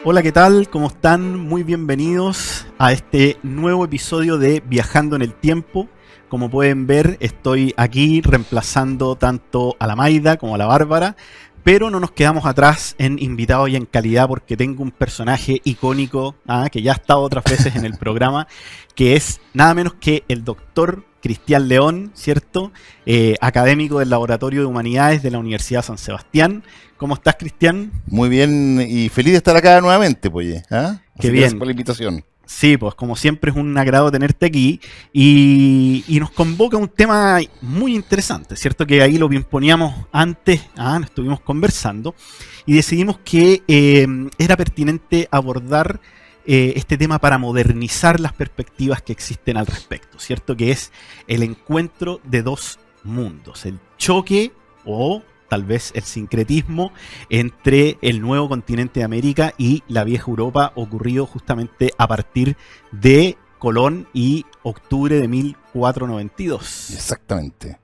Hola, ¿qué tal? ¿Cómo están? Muy bienvenidos a este nuevo episodio de Viajando en el Tiempo. Como pueden ver, estoy aquí reemplazando tanto a la Maida como a la Bárbara, pero no nos quedamos atrás en invitados y en calidad porque tengo un personaje icónico que ya ha estado otras veces en el programa, que es nada menos que el doctor Cristian León, ¿cierto? Académico del Laboratorio de Humanidades de la Universidad San Sebastián. ¿Cómo estás, Cristian? Muy bien y feliz de estar acá nuevamente, pues. Qué bien. Gracias por la invitación. Sí, pues como siempre es un agrado tenerte aquí y nos convoca un tema muy interesante, ¿cierto? Que ahí lo imponíamos antes, nos estuvimos conversando y decidimos que era pertinente abordar este tema para modernizar las perspectivas que existen al respecto, ¿cierto? Que es el encuentro de dos mundos, el choque o tal vez el sincretismo entre el nuevo continente de América y la vieja Europa, ocurrido justamente a partir de Colón y octubre de 1492. Exactamente.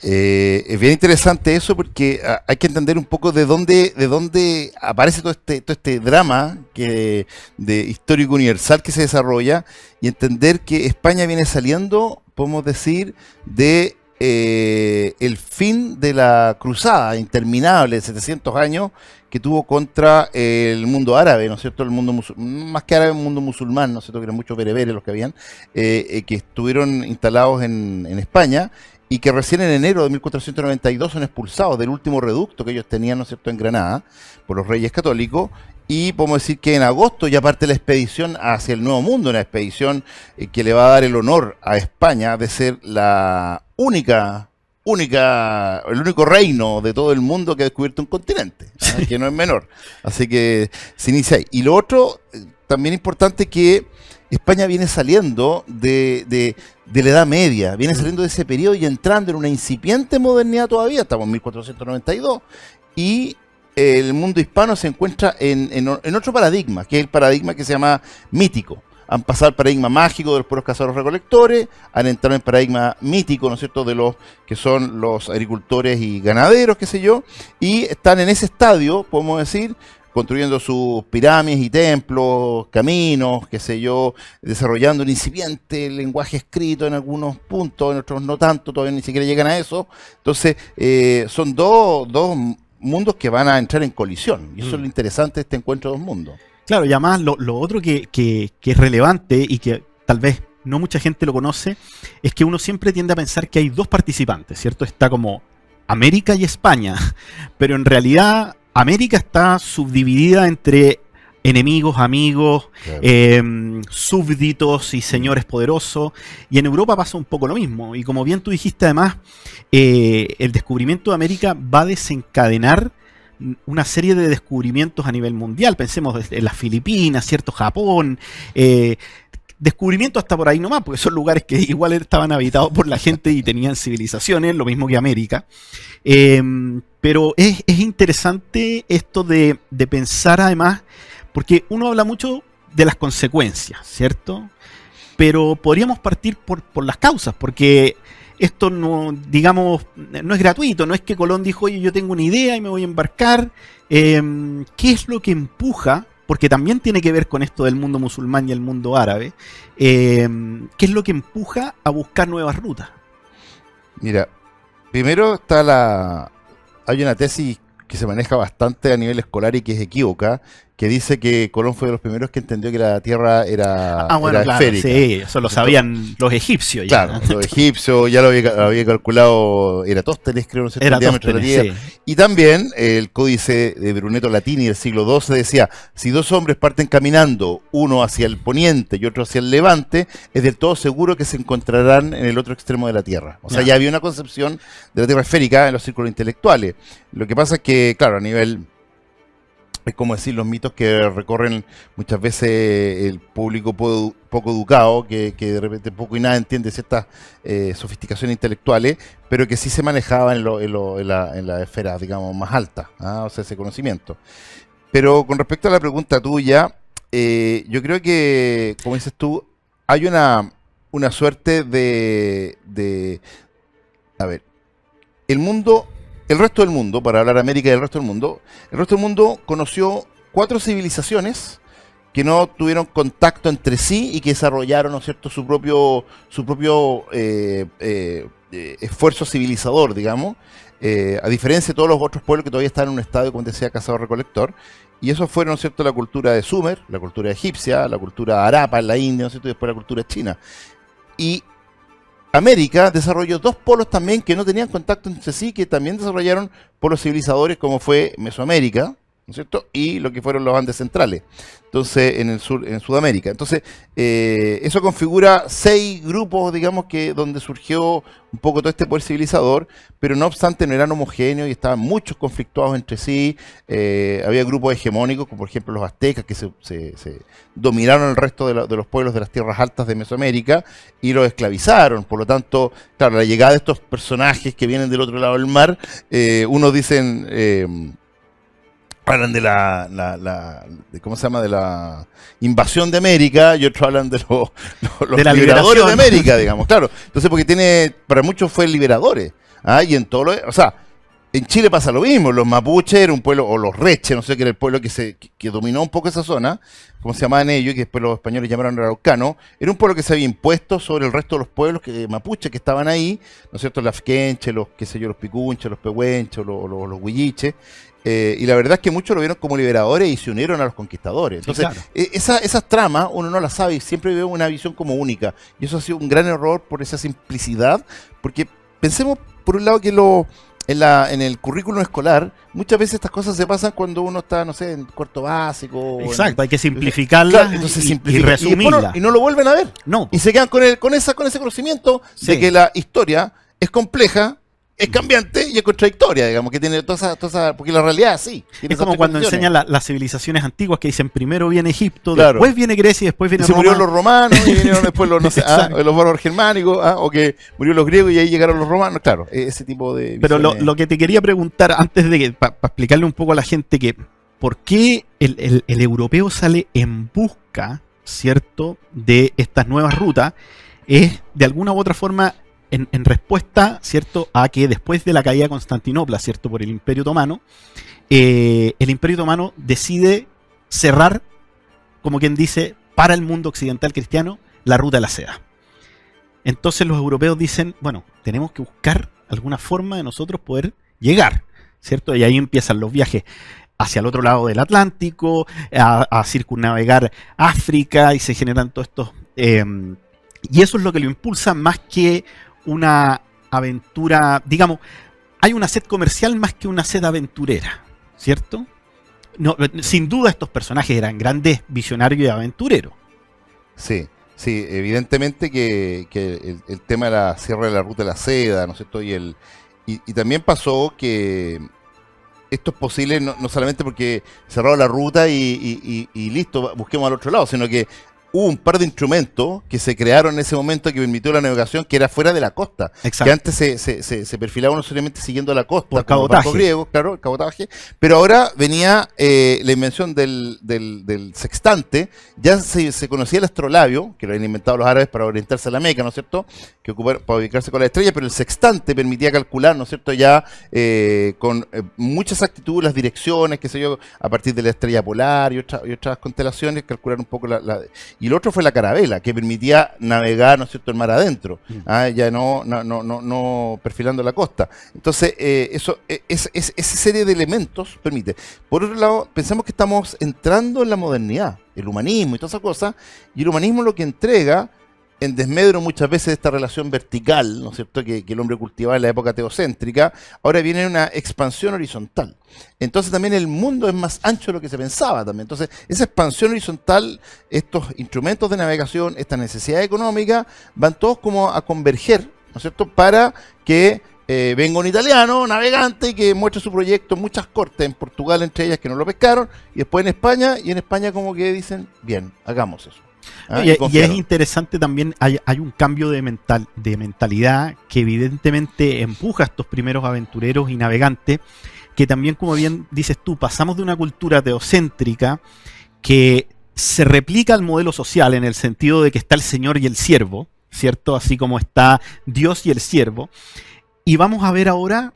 Es bien interesante eso porque hay que entender un poco de dónde aparece todo este drama de histórico universal que se desarrolla y entender que España viene saliendo, podemos decir, de el fin de la cruzada interminable de 700 años que tuvo contra el mundo árabe, ¿no es cierto? El mundo más que árabe, el mundo musulmán, ¿no es cierto? Que eran muchos bereberes los que habían, que estuvieron instalados en España y que recién en enero de 1492 son expulsados del último reducto que ellos tenían, ¿no es cierto?, en Granada, por los reyes católicos. Y podemos decir que en agosto ya parte la expedición hacia el Nuevo Mundo, una expedición que le va a dar el honor a España de ser la el único reino de todo el mundo que ha descubierto un continente, que no es menor. Así que se inicia ahí. Y lo otro, también importante, que España viene saliendo de la Edad Media, viene saliendo de ese periodo y entrando en una incipiente modernidad todavía, estamos en 1492, y el mundo hispano se encuentra en otro paradigma, que es el paradigma que se llama mítico. Han pasado al paradigma mágico de los pueblos cazadores recolectores, han entrado en el paradigma mítico, ¿no es cierto?, de los que son los agricultores y ganaderos, qué sé yo, y están en ese estadio, podemos decir, construyendo sus pirámides y templos, caminos, qué sé yo, desarrollando un incipiente lenguaje escrito en algunos puntos, en otros no tanto, todavía ni siquiera llegan a eso. Entonces, son dos mundos que van a entrar en colisión, y eso es lo interesante de este encuentro de dos mundos. Claro, y además lo otro que es relevante y que tal vez no mucha gente lo conoce, es que uno siempre tiende a pensar que hay dos participantes, ¿cierto? Está como América y España, pero en realidad América está subdividida entre enemigos, amigos, claro, súbditos y señores poderosos, y en Europa pasa un poco lo mismo, y como bien tú dijiste además, el descubrimiento de América va a desencadenar una serie de descubrimientos a nivel mundial. Pensemos en las Filipinas, ¿cierto? Japón, descubrimientos hasta por ahí nomás, porque son lugares que igual estaban habitados por la gente y tenían civilizaciones, lo mismo que América. Pero es interesante esto de pensar además, porque uno habla mucho de las consecuencias, ¿cierto? Pero podríamos partir por las causas, porque esto no, digamos, no es gratuito, no es que Colón dijo, oye, yo tengo una idea y me voy a embarcar. ¿Qué es lo que empuja? Porque también tiene que ver con esto del mundo musulmán y el mundo árabe. ¿Qué es lo que empuja a buscar nuevas rutas? Mira, primero hay una tesis que se maneja bastante a nivel escolar y que es equívoca, que dice que Colón fue de los primeros que entendió que la Tierra era claro, esférica. Sí, eso lo sabían los egipcios ya. Claro, los egipcios ya lo había calculado Eratóstenes, creo, no sé, el diámetro de la Tierra. Sí. Y también el códice de Brunetto Latini del siglo XII decía, si dos hombres parten caminando, uno hacia el poniente y otro hacia el levante, es del todo seguro que se encontrarán en el otro extremo de la Tierra. O sea, ya había una concepción de la Tierra esférica en los círculos intelectuales. Lo que pasa es que, claro, a nivel... es como decir, los mitos que recorren muchas veces el público poco educado, que de repente poco y nada entiende ciertas sofisticaciones intelectuales, pero que sí se manejaba en la esfera, digamos, más alta, o sea, ese conocimiento. Pero con respecto a la pregunta tuya, yo creo que, como dices tú, hay una suerte a ver, el resto del mundo, para hablar de América y del resto del mundo, el resto del mundo conoció 4 civilizaciones que no tuvieron contacto entre sí y que desarrollaron, ¿no es cierto?, su propio esfuerzo civilizador, digamos, a diferencia de todos los otros pueblos que todavía están en un estado, como decía, cazador-recolector. Y eso fueron, ¿no es cierto?, la cultura de Sumer, la cultura egipcia, la cultura arapa en la India, ¿no es cierto?, y después la cultura china. Y América desarrolló 2 polos también que no tenían contacto entre sí, que también desarrollaron polos civilizadores, como fue Mesoamérica, ¿no es cierto?, y lo que fueron los Andes centrales, entonces en el sur, en Sudamérica. Entonces, eso configura 6 grupos, digamos, que donde surgió un poco todo este poder civilizador, pero no obstante no eran homogéneos y estaban muchos conflictuados entre sí. Había grupos hegemónicos, como por ejemplo los aztecas, que se dominaron el resto de los pueblos de las tierras altas de Mesoamérica y los esclavizaron. Por lo tanto, claro, la llegada de estos personajes que vienen del otro lado del mar, unos dicen... hablan de ¿cómo se llama?, de la invasión de América, y otros hablan de los de la liberadores liberación de América, digamos, claro. Entonces, porque para muchos fue liberadores, y en todo o sea, en Chile pasa lo mismo. Los mapuches era un pueblo, o los reches, no sé, que era el pueblo que dominó un poco esa zona, como se llamaban ellos, y que después los españoles llamaron araucano. Era un pueblo que se había impuesto sobre el resto de los pueblos mapuches que estaban ahí, ¿no es cierto?, los afquenches, los picunches, los pehuenches, los huilliches. Y la verdad es que muchos lo vieron como liberadores y se unieron a los conquistadores. Entonces, sí, claro, esas tramas uno no las sabe y siempre ve una visión como única. Y eso ha sido un gran error por esa simplicidad, porque pensemos, por un lado, que en el currículum escolar, muchas veces estas cosas se pasan cuando uno está, no sé, en cuarto básico. Exacto, hay que simplificarla, claro, entonces y resumirla. Y no lo vuelven a ver. No. Y se quedan con ese conocimiento, sí, de que la historia es compleja, es cambiante y es contradictoria, digamos, que tiene toda esa, porque la realidad es así. Es como cuando enseñan las civilizaciones antiguas que dicen primero viene Egipto, claro, después viene Grecia y después viene Roma. Se murieron los romanos y vinieron después los, no sé, los bárbaros germánicos, o que murieron los griegos y ahí llegaron los romanos, claro, ese tipo de visiones. Pero lo que te quería preguntar antes de que, para explicarle un poco a la gente que por qué el europeo sale en busca, ¿cierto?, de estas nuevas rutas, es de alguna u otra forma en respuesta, ¿cierto?, a que después de la caída de Constantinopla, ¿cierto?, por el Imperio Otomano, el Imperio Otomano decide cerrar, como quien dice, para el mundo occidental cristiano, la ruta de la seda. Entonces los europeos dicen, bueno, tenemos que buscar alguna forma de nosotros poder llegar, ¿cierto? Y ahí empiezan los viajes hacia el otro lado del Atlántico, a circunnavegar África, y se generan todos estos... y eso es lo que lo impulsa más que una aventura, digamos, hay una sed comercial más que una sed aventurera, ¿cierto? No, sin duda estos personajes eran grandes visionarios y aventureros. Sí, sí, evidentemente que el tema de la cierre de la ruta de la seda, ¿no es cierto? Y también pasó que esto es posible no solamente porque cerraron la ruta y listo, busquemos al otro lado, sino que hubo un par de instrumentos que se crearon en ese momento que permitió la navegación, que era fuera de la costa. Exacto. Que antes se perfilaba no solamente siguiendo la costa, por cabotaje griego, claro, el cabotaje, pero ahora venía la invención del sextante. Ya se conocía el astrolabio, que lo habían inventado los árabes para orientarse a la Meca, ¿no es cierto?, que para ubicarse con la estrella, pero el sextante permitía calcular, ¿no es cierto?, ya con mucha exactitud las direcciones, qué sé yo, a partir de la estrella polar y otras constelaciones, calcular un poco y el otro fue la carabela, que permitía navegar, ¿no es cierto?, el mar adentro, ya no perfilando la costa. Entonces, esa serie de elementos permite. Por otro lado, pensamos que estamos entrando en la modernidad, el humanismo y toda esa cosa, y el humanismo lo que entrega, en desmedro muchas veces de esta relación vertical, ¿no es cierto?, que el hombre cultivaba en la época teocéntrica, ahora viene una expansión horizontal. Entonces también el mundo es más ancho de lo que se pensaba también. Entonces esa expansión horizontal, estos instrumentos de navegación, esta necesidad económica, van todos como a converger, ¿no es cierto?, para que venga un italiano navegante y que muestre su proyecto en muchas cortes, en Portugal entre ellas que no lo pescaron, y después en España, y en España como que dicen, bien, hagamos eso. Y es interesante también, hay un cambio de mentalidad que evidentemente empuja a estos primeros aventureros y navegantes, que también, como bien dices tú, pasamos de una cultura teocéntrica que se replica al modelo social en el sentido de que está el señor y el siervo, ¿cierto? Así como está Dios y el siervo. Y vamos a ver ahora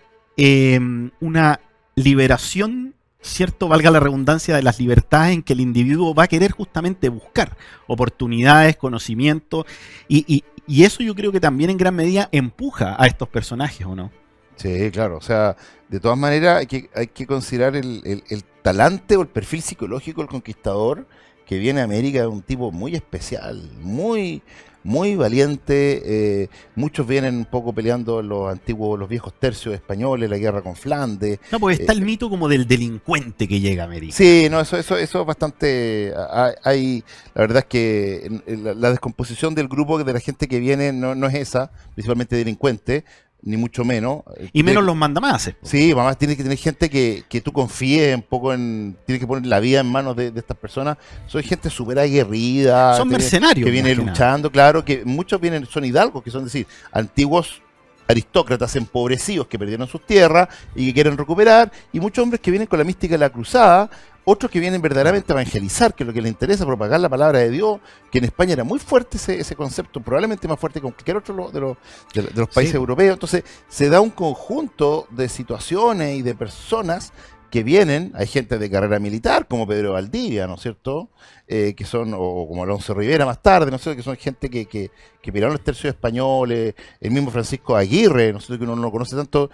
una liberación cierto, valga la redundancia, de las libertades en que el individuo va a querer justamente buscar oportunidades, conocimiento, y eso yo creo que también en gran medida empuja a estos personajes, ¿o no? Sí, claro. O sea, de todas maneras hay que considerar el talante o el perfil psicológico del conquistador que viene a América, es un tipo muy especial, muy valiente. Muchos vienen un poco peleando en los antiguos, los viejos tercios españoles, la guerra con Flandes. No, porque está el mito como del delincuente que llega a América. Sí, no, eso es bastante. La verdad es que la descomposición del grupo de la gente que viene no es esa, principalmente delincuentes, ni mucho menos. Y menos los mandamases. Sí, además tiene que tener gente que tú confíes un poco en. Tienes que poner la vida en manos de estas personas. Son gente súper aguerrida. Son mercenarios. Que viene luchando, claro, que muchos vienen, son hidalgos, que son, decir, antiguos aristócratas empobrecidos que perdieron sus tierras y que quieren recuperar, y muchos hombres que vienen con la mística de la cruzada, otros que vienen verdaderamente a evangelizar, que es lo que les interesa, propagar la palabra de Dios, que en España era muy fuerte ese concepto, probablemente más fuerte que en cualquier otro de los países europeos. Entonces se da un conjunto de situaciones y de personas que vienen. Hay gente de carrera militar, como Pedro Valdivia, ¿no es cierto? Que son, o como Alonso Rivera más tarde, ¿no es cierto? Que son gente que pelearon los tercios españoles, el mismo Francisco Aguirre, ¿no es cierto? Que uno no lo conoce tanto,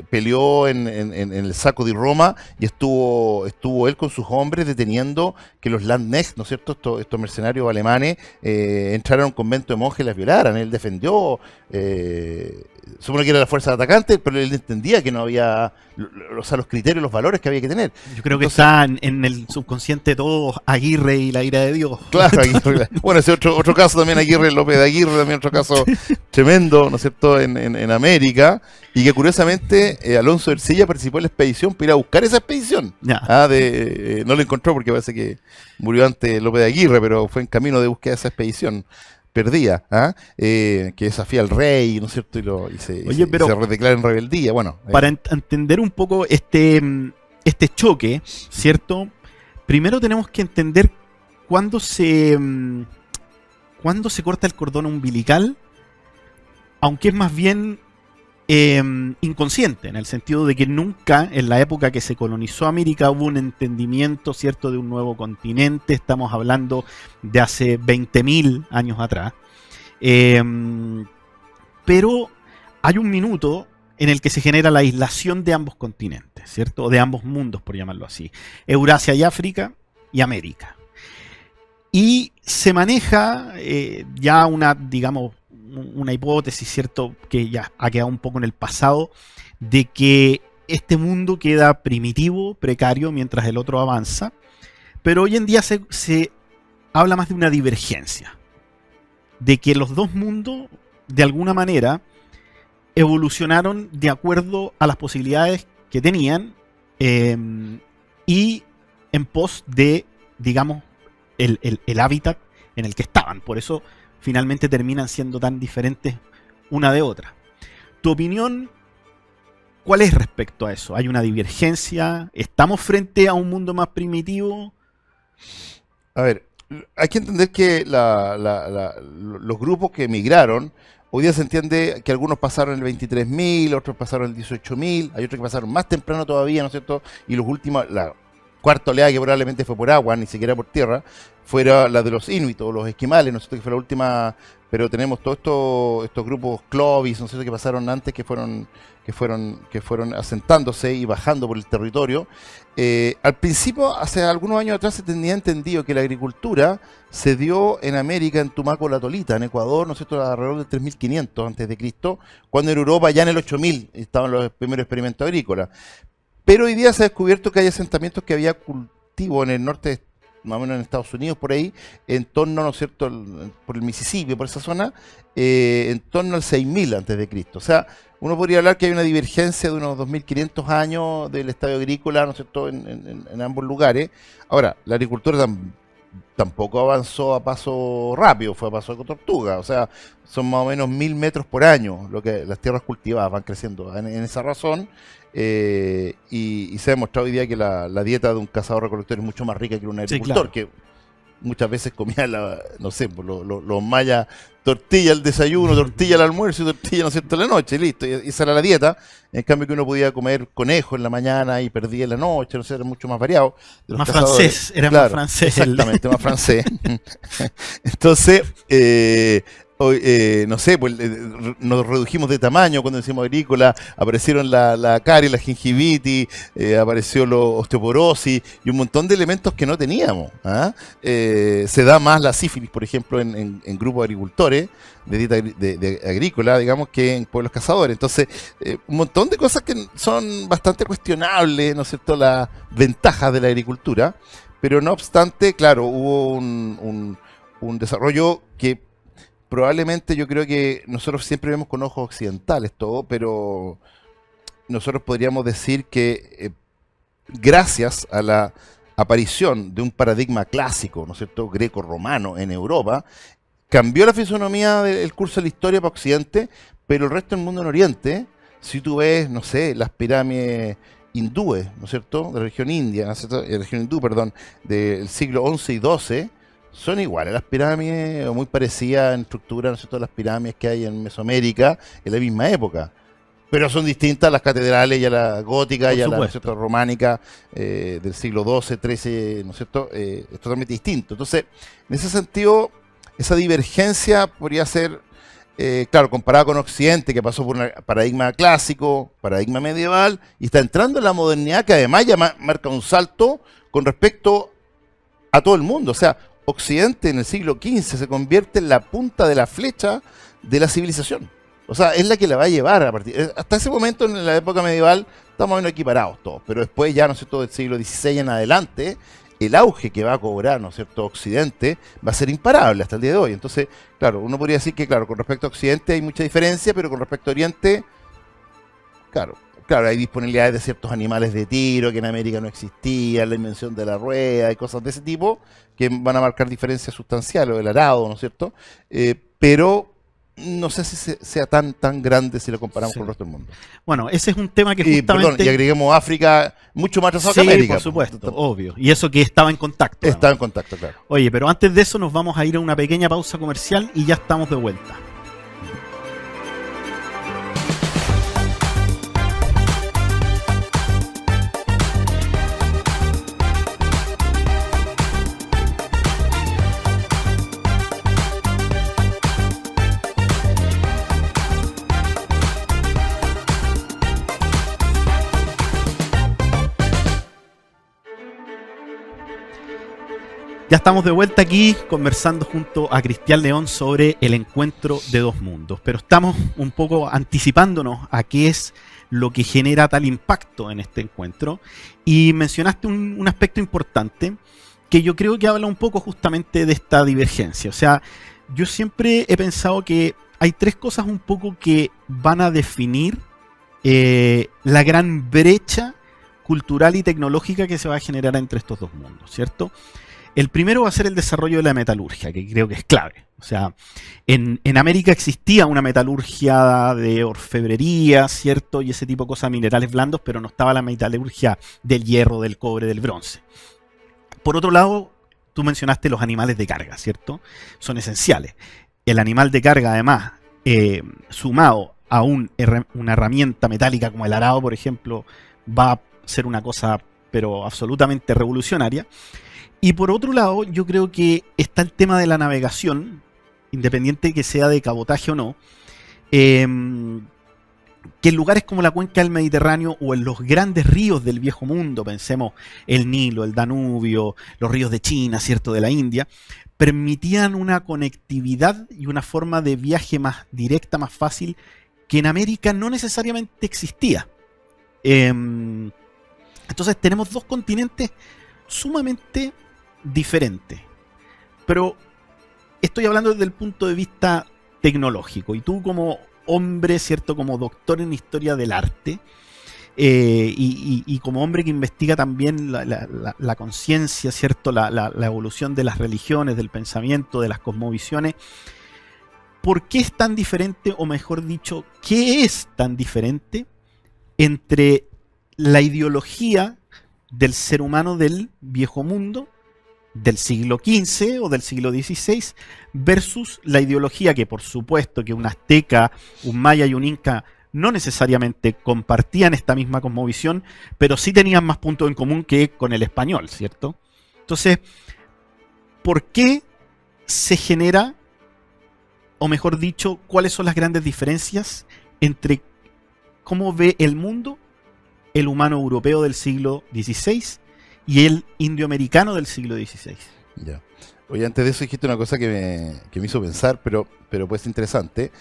peleó en el saco de Roma, y estuvo él con sus hombres deteniendo que los Landknechts, ¿no es cierto? Estos mercenarios alemanes entraran a un convento de monjes y las violaran. Él defendió, supone que era la fuerza de atacante, pero él entendía que no había, o sea, los criterios, los valores que había que tener. Yo creo que está en el subconsciente de todos Aguirre y la ira de Dios. Claro, Aguirre. Bueno, ese otro caso también, Aguirre, López de Aguirre, también otro caso tremendo, ¿no es cierto?, en América, y que curiosamente Alonso de Ercilla participó en la expedición para ir a buscar esa expedición. No lo encontró porque parece que murió antes López de Aguirre, pero fue en camino de búsqueda de esa expedición perdida, que desafía al rey, ¿no es cierto? Y se declara en rebeldía. Bueno, para entender un poco este choque, ¿cierto? Primero tenemos que entender cuándo se corta el cordón umbilical, aunque es más bien inconsciente, en el sentido de que nunca en la época que se colonizó América hubo un entendimiento, ¿cierto?, de un nuevo continente. Estamos hablando de hace 20.000 años atrás. Pero hay un minuto en el que se genera la aislación de ambos continentes, ¿cierto?, o de ambos mundos, por llamarlo así. Eurasia y África y América. Y se maneja ya una hipótesis, ¿cierto?, que ya ha quedado un poco en el pasado, de que este mundo queda primitivo, precario, mientras el otro avanza. Pero hoy en día se habla más de una divergencia, de que los dos mundos, de alguna manera, evolucionaron de acuerdo a las posibilidades que tenían y en pos de, digamos, el hábitat en el que estaban. Por eso finalmente terminan siendo tan diferentes una de otra. ¿Tu opinión cuál es respecto a eso? ¿Hay una divergencia? ¿Estamos frente a un mundo más primitivo? A ver, hay que entender que los grupos que emigraron, hoy día se entiende que algunos pasaron el 23.000, otros pasaron el 18.000, hay otros que pasaron más temprano todavía, ¿no es cierto? Y los últimos, la cuarta oleada, que probablemente fue por agua, ni siquiera por tierra, fuera la de los inuit o los esquimales, ¿no es cierto?, que fue la última. Pero tenemos todos estos grupos Clovis, ¿no es cierto?, que pasaron antes, que fueron asentándose y bajando por el territorio. Al principio, hace algunos años atrás, se tenía entendido que la agricultura se dio en América, en Tumaco, La Tolita, en Ecuador, ¿no es cierto?, alrededor del 3.500 antes de Cristo, cuando en Europa ya en el 8.000 estaban los primeros experimentos agrícolas. Pero hoy día se ha descubierto que hay asentamientos, que había cultivo en el norte, más o menos en Estados Unidos, por ahí, en torno, ¿no es cierto?, por el Mississippi, por esa zona, en torno al 6.000 antes de Cristo. O sea, uno podría hablar que hay una divergencia de unos 2.500 años del estadio agrícola, ¿no es cierto?, en ambos lugares. Ahora, la agricultura tampoco avanzó a paso rápido, fue a paso de tortuga. O sea, son más o menos 1.000 metros por año lo que las tierras cultivadas van creciendo en esa razón. Y se ha demostrado hoy día que la dieta de un cazador-recolector es mucho más rica que un agricultor, sí, claro, que muchas veces comía, no sé, pues, los mayas, tortilla al desayuno, tortilla al almuerzo y tortilla, ¿no es cierto?, a la noche, listo, y esa era la dieta. En cambio que uno podía comer conejo en la mañana y perdía en la noche, no sé, era mucho más variado. De los Más cazadores. francés, era Claro, más francés. exactamente, más francés. Entonces, no sé, pues nos redujimos de tamaño cuando decimos agrícola, aparecieron la caries, la gingivitis, apareció la osteoporosis y un montón de elementos que no teníamos. ¿Ah? Se da más la sífilis, por ejemplo, en grupos de agricultores, de dieta de agrícola, digamos, que en pueblos cazadores. Entonces, un montón de cosas que son bastante cuestionables, ¿no es cierto?, las ventajas de la agricultura, pero no obstante, claro, hubo un desarrollo que probablemente yo creo que nosotros siempre vemos con ojos occidentales todo, pero nosotros podríamos decir que gracias a la aparición de un paradigma clásico, ¿no es cierto?, greco-romano en Europa, cambió la fisonomía del curso de la historia para Occidente, pero el resto del mundo en Oriente, si tú ves, no sé, las pirámides hindúes, ¿no es cierto?, de la región india, ¿no es cierto?, la región hindú, perdón, del siglo XI y XII, son iguales a las pirámides, o muy parecidas en estructura, ¿no es cierto?, a las pirámides que hay en Mesoamérica en la misma época. Pero son distintas a las catedrales y a la gótica y a la, ¿no es cierto?, románica del siglo XII, XIII, ¿no es cierto?, es totalmente distinto. Entonces, en ese sentido, esa divergencia podría ser, claro, comparada con Occidente, que pasó por un paradigma clásico, paradigma medieval, y está entrando en la modernidad, que además ya marca un salto con respecto a todo el mundo. O sea, Occidente en el siglo XV se convierte en la punta de la flecha de la civilización. O sea, es la que la va a llevar a partir. Hasta ese momento, en la época medieval, estamos menos equiparados todos. Pero después, ya, ¿no es cierto?, del siglo XVI en adelante, el auge que va a cobrar, ¿no es cierto?, Occidente va a ser imparable hasta el día de hoy. Entonces, claro, uno podría decir que, claro, con respecto a Occidente hay mucha diferencia, pero con respecto a Oriente, claro, hay disponibilidades de ciertos animales de tiro que en América no existían, la invención de la rueda y cosas de ese tipo, que van a marcar diferencias sustanciales, o el arado, ¿no es cierto? Pero no sé si sea tan grande si lo comparamos con el resto del mundo. Bueno, ese es un tema que justamente... Perdón, y agreguemos África mucho más atrasado que Sí, América. por supuesto, obvio. Y eso que estaba en contacto. Estaba en contacto, claro. Oye, pero antes de eso nos vamos a ir a una pequeña pausa comercial y ya estamos de vuelta. Ya estamos de vuelta aquí conversando junto a Cristian León sobre el encuentro de dos mundos, pero estamos un poco anticipándonos a qué es lo que genera tal impacto en este encuentro, y mencionaste un aspecto importante que yo creo que habla un poco justamente de esta divergencia. O sea, yo siempre he pensado que hay tres cosas un poco que van a definir la gran brecha cultural y tecnológica que se va a generar entre estos dos mundos, ¿cierto? El primero va a ser el desarrollo de la metalurgia, que creo que es clave. O sea, en América existía una metalurgia de orfebrería, ¿cierto? Y ese tipo de cosas, minerales blandos, pero no estaba la metalurgia del hierro, del cobre, del bronce. Por otro lado, tú mencionaste los animales de carga, ¿cierto? Son esenciales. El animal de carga, además, sumado a una herramienta metálica como el arado, por ejemplo, va a ser una cosa, pero absolutamente revolucionaria. Y por otro lado, yo creo que está el tema de la navegación, independiente de que sea de cabotaje o no, que en lugares como la cuenca del Mediterráneo o en los grandes ríos del viejo mundo, pensemos el Nilo, el Danubio, los ríos de China, ¿cierto?, de la India, permitían una conectividad y una forma de viaje más directa, más fácil, que en América no necesariamente existía. Entonces tenemos dos continentes sumamente diferente, pero estoy hablando desde el punto de vista tecnológico, y tú como hombre, cierto, como doctor en historia del arte, y como hombre que investiga también la conciencia, cierto, la evolución de las religiones, del pensamiento, de las cosmovisiones, ¿por qué es tan diferente, o mejor dicho, qué es tan diferente entre la ideología del ser humano del viejo mundo del siglo XV o del siglo XVI versus la ideología que por supuesto que un azteca, un maya y un inca no necesariamente compartían esta misma cosmovisión, pero sí tenían más puntos en común que con el español, ¿cierto? Entonces, ¿por qué se genera, o mejor dicho, cuáles son las grandes diferencias entre cómo ve el mundo el humano europeo del siglo XVI y el indioamericano del siglo XVI? Ya. Oye, antes de eso dijiste una cosa que me hizo pensar, pero puede ser interesante.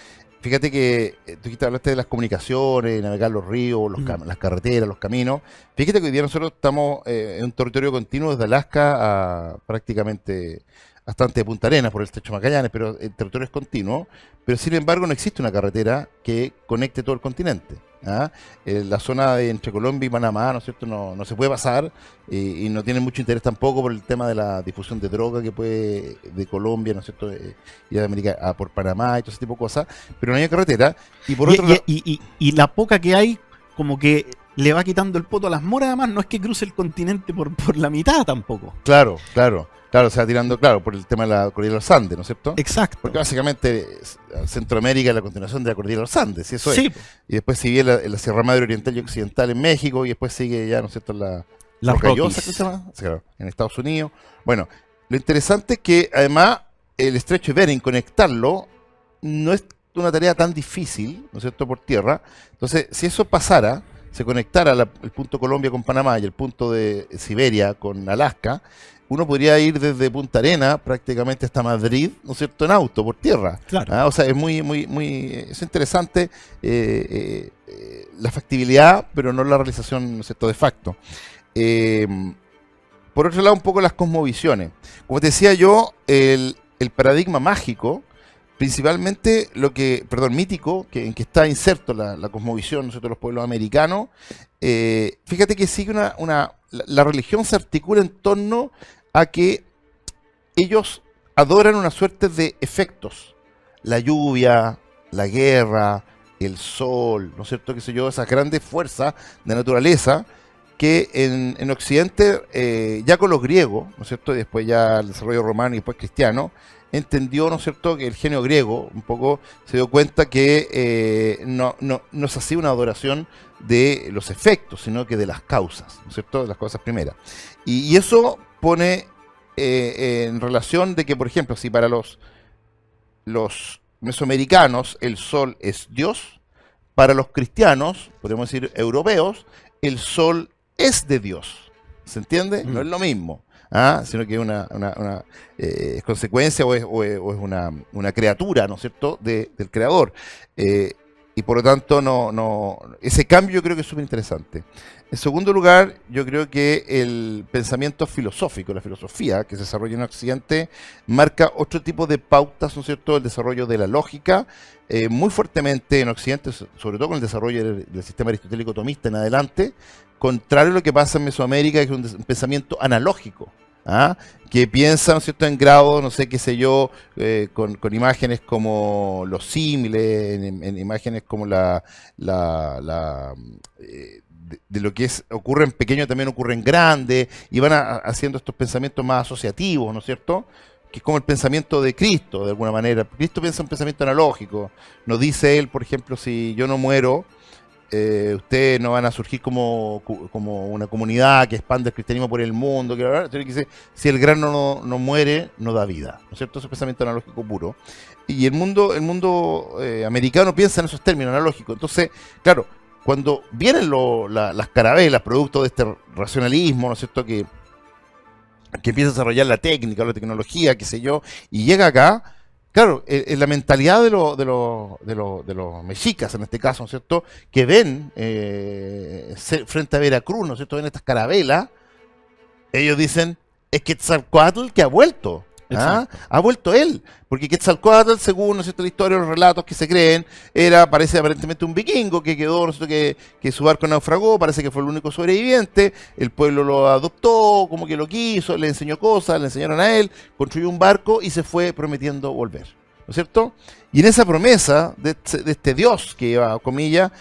Fíjate que tú hablaste de las comunicaciones, navegar los ríos, las carreteras, los caminos. Fíjate que hoy día nosotros estamos en un territorio continuo desde Alaska a prácticamente hasta antes de Punta Arenas por el estrecho de Magallanes, pero el territorio es continuo. Pero sin embargo no existe una carretera que conecte todo el continente. ¿Ah? La zona entre Colombia y Panamá, ¿no es cierto? No se puede pasar y no tiene mucho interés tampoco por el tema de la difusión de droga que puede de Colombia, ¿no es cierto? Ir de América por Panamá y todo ese tipo de cosas, pero no hay carretera. Y por otro lado, y la poca que hay, como que le va quitando el poto a las moras, además, no es que cruce el continente por la mitad tampoco. Claro, se va tirando, por el tema de la cordillera de los Andes, ¿no es cierto? Exacto. Porque básicamente Centroamérica es la continuación de la cordillera de los Andes, y eso Sí. es. Y después sigue la Sierra Madre Oriental y Occidental en México, y después sigue ya, ¿no es cierto?, la Rocallosa, ¿qué se llama? Sí, claro, en Estados Unidos. Bueno, lo interesante es que además el estrecho de Bering, conectarlo, no es una tarea tan difícil, ¿no es cierto?, por tierra. Entonces, si eso pasara, se conectara el punto Colombia con Panamá y el punto de Siberia con Alaska, uno podría ir desde Punta Arenas prácticamente hasta Madrid, ¿no es cierto?, en auto, por tierra. Claro. O sea, es es interesante la factibilidad, pero no la realización, ¿no es cierto?, de facto. Por otro lado, un poco las cosmovisiones. Como te decía yo, el paradigma mágico, principalmente mítico, en que está inserto la cosmovisión, ¿no es cierto?, de los pueblos americanos. Fíjate que sigue la religión se articula en torno a que ellos adoran una suerte de efectos. La lluvia, la guerra, el sol, ¿no es cierto?, qué sé yo, esas grandes fuerzas de naturaleza que en Occidente, ya con los griegos, ¿no es cierto?, y después ya el desarrollo romano y después cristiano, entendió, ¿no es cierto?, que el genio griego un poco se dio cuenta que no se hacía una adoración de los efectos, sino que de las causas, ¿no es cierto?, de las causas primeras. Y eso pone en relación de que, por ejemplo, si para los mesoamericanos el sol es Dios, para los cristianos, podemos decir europeos, el sol es de Dios. ¿Se entiende? No es lo mismo. Sino que es una es consecuencia o es una criatura, ¿no es cierto?, del creador. Y por lo tanto, ese cambio yo creo que es súper interesante. En segundo lugar, yo creo que el pensamiento filosófico, la filosofía que se desarrolla en Occidente, marca otro tipo de pautas, ¿no es cierto?, el desarrollo de la lógica, muy fuertemente en Occidente, sobre todo con el desarrollo del sistema aristotélico tomista en adelante, contrario a lo que pasa en Mesoamérica, que es un pensamiento analógico. Que piensa, ¿no es cierto?, en grado, no sé, qué sé yo, con imágenes como los símiles, en imágenes como de lo que ocurre en pequeño también ocurre en grande, y van haciendo estos pensamientos más asociativos, ¿no es cierto?, que es como el pensamiento de Cristo, de alguna manera. Cristo piensa un pensamiento analógico. Nos dice él, por ejemplo, si yo no muero, ustedes no van a surgir como una comunidad que expande el cristianismo por el mundo. Si el grano no muere, no da vida, ¿no es cierto? Eso es pensamiento analógico puro. Y el mundo americano piensa en esos términos analógicos. Entonces, claro, cuando vienen las carabelas, producto de este racionalismo, ¿no es cierto?, que empieza a desarrollar la técnica, la tecnología, qué sé yo, y llega acá. Claro, en la mentalidad de los mexicas, en este caso, ¿no es cierto?, que ven frente a Veracruz, ¿no es cierto?, ven estas carabelas, ellos dicen, es Quetzalcóatl que ha vuelto. Ha vuelto él, porque Quetzalcóatl, según, ¿no es cierto?, la historia, los relatos que se creen, parece aparentemente un vikingo que quedó, ¿no es cierto?, que su barco naufragó, parece que fue el único sobreviviente, el pueblo lo adoptó, como que lo quiso, le enseñó cosas, le enseñaron a él, construyó un barco y se fue prometiendo volver, ¿no es cierto? Y en esa promesa de este dios que iba, comillas,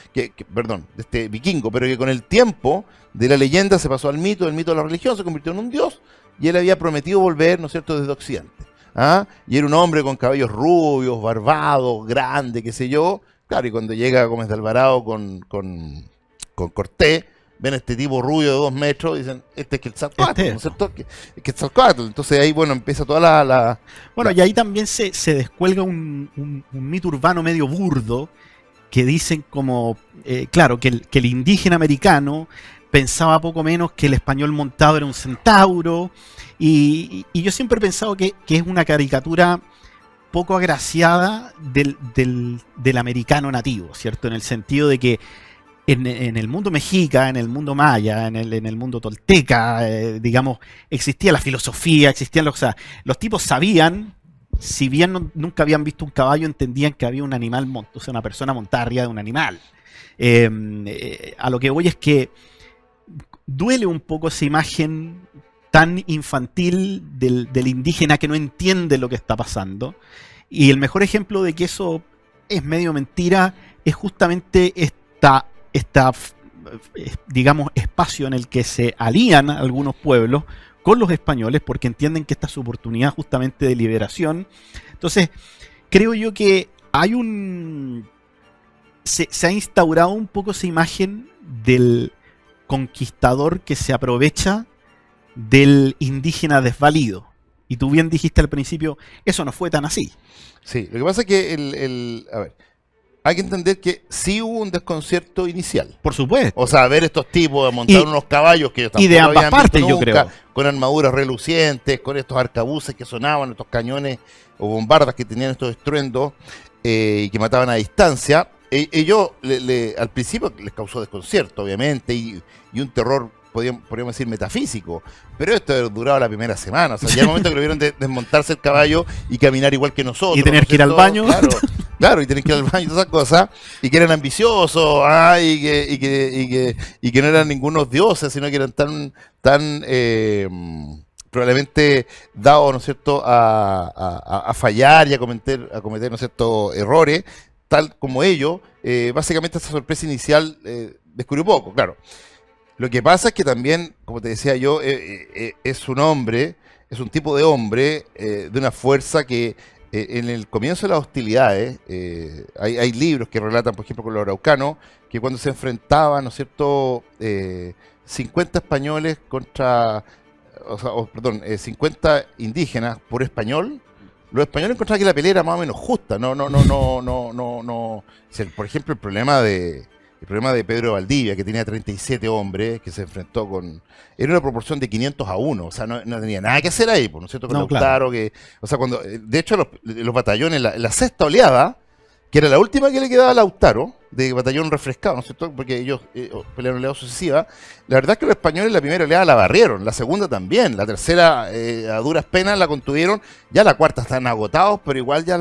perdón, de este vikingo, pero que con el tiempo de la leyenda se pasó al mito, del mito de la religión, se convirtió en un dios, y él había prometido volver, ¿no es cierto?, desde Occidente. ¿Ah? Y era un hombre con cabellos rubios, barbado, grande, qué sé yo. Claro, y cuando llega Gómez de Alvarado con Cortés, ven a este tipo rubio de 2 metros y dicen, este es Quetzalcóatl, ¿no es cierto? Quetzalcóatl. Entonces ahí, bueno, empieza toda Bueno, y ahí también se descuelga un mito urbano medio burdo que dicen como, claro, que el indígena americano pensaba poco menos que el español montado era un centauro, y yo siempre he pensado que es una caricatura poco agraciada del americano nativo, ¿cierto? En el sentido de que en el mundo mexica, en el mundo maya, en el mundo tolteca, digamos, existía la filosofía, existían o sea, los tipos sabían, si bien nunca habían visto un caballo, entendían que había un animal, o sea, una persona montada arriba de un animal. A lo que voy es que duele un poco esa imagen tan infantil del indígena que no entiende lo que está pasando. Y el mejor ejemplo de que eso es medio mentira es justamente digamos, espacio en el que se alían algunos pueblos con los españoles porque entienden que esta es su oportunidad justamente de liberación. Entonces, creo yo que hay se ha instaurado un poco esa imagen del conquistador que se aprovecha del indígena desvalido. Y tú bien dijiste al principio, eso no fue tan así. Sí, lo que pasa es que a ver, hay que entender que sí hubo un desconcierto inicial. Por supuesto. O sea, ver estos tipos montar unos caballos que y de ambas partes, yo creo. Con armaduras relucientes, con estos arcabuces que sonaban, estos cañones o bombardas que tenían estos estruendos y que mataban a distancia. Ellos al principio les causó desconcierto, obviamente, y un terror, podríamos decir, metafísico. Pero esto duraba la primera semana. O sea, ya el momento que lo vieron desmontarse el caballo y caminar igual que nosotros. Y tener que ir al baño. Claro, y tener que ir al baño y todas esas cosas. Y que eran ambiciosos, y que no eran ningunos dioses, sino que eran tan probablemente dados, ¿no es cierto?, a fallar y a cometer, ¿no es cierto?, errores, tal como ellos. Básicamente esa sorpresa inicial descubrió poco, claro. Lo que pasa es que también, como te decía yo, es un hombre, es un tipo de hombre de una fuerza que en el comienzo de las hostilidades, hay libros que relatan, por ejemplo, con los araucanos, que cuando se enfrentaban, ¿no es cierto?, 50 españoles contra, perdón, 50 indígenas por español, los españoles encontraban que la pelea era más o menos justa. Por ejemplo, el problema de Pedro Valdivia, que tenía 37 hombres, que se enfrentó era una proporción de 500 a 1, o sea, no tenía nada que hacer ahí, ¿no es cierto? Con Lautaro, claro. O sea, de hecho, los batallones, la sexta oleada, que era la última que le quedaba a Lautaro, de batallón refrescado, ¿no es cierto? Porque ellos pelearon oleada sucesiva. La verdad es que los españoles la primera oleada la barrieron, la segunda también, la tercera a duras penas la contuvieron, ya la cuarta están agotados, pero igual ya